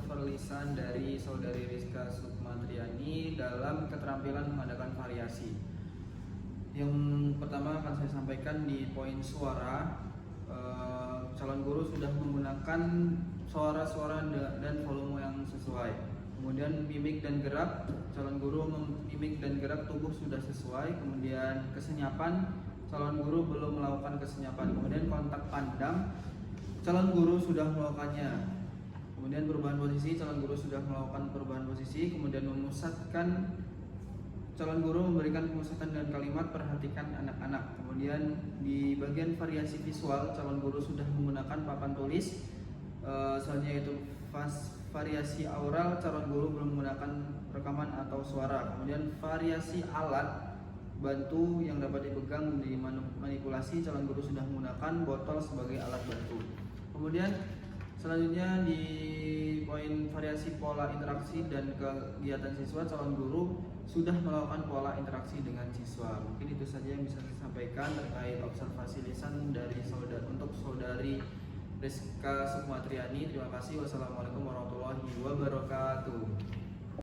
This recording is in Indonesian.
cover lisan dari saudari Rizka Sukmatriani dalam keterampilan mengadakan variasi. Yang pertama akan saya sampaikan di poin suara. Calon guru sudah menggunakan suara-suara dan volume yang sesuai. Kemudian mimik dan gerak, calon guru mimik dan gerak tubuh sudah sesuai. Kemudian kesenyapan, calon guru belum melakukan kesenyapan. Kemudian kontak pandang, calon guru sudah melakukannya. Kemudian perubahan posisi, calon guru sudah melakukan perubahan posisi. Kemudian memusatkan, calon guru memberikan pemusatan dan kalimat perhatikan anak-anak. Kemudian di bagian variasi visual, calon guru sudah menggunakan papan tulis. Selanjutnya yaitu variasi aural, calon guru belum menggunakan rekaman atau suara. Kemudian variasi alat bantu yang dapat dipegang dimanipulasi, calon guru sudah menggunakan botol sebagai alat bantu. Kemudian selanjutnya di poin variasi pola interaksi dan kegiatan siswa, calon guru sudah melakukan pola interaksi dengan siswa. Mungkin itu saja yang bisa saya sampaikan terkait observasi lisan dari saudari Rizka Sukmatriani. Terima kasih. Wassalamualaikum warahmatullahi wabarakatuh.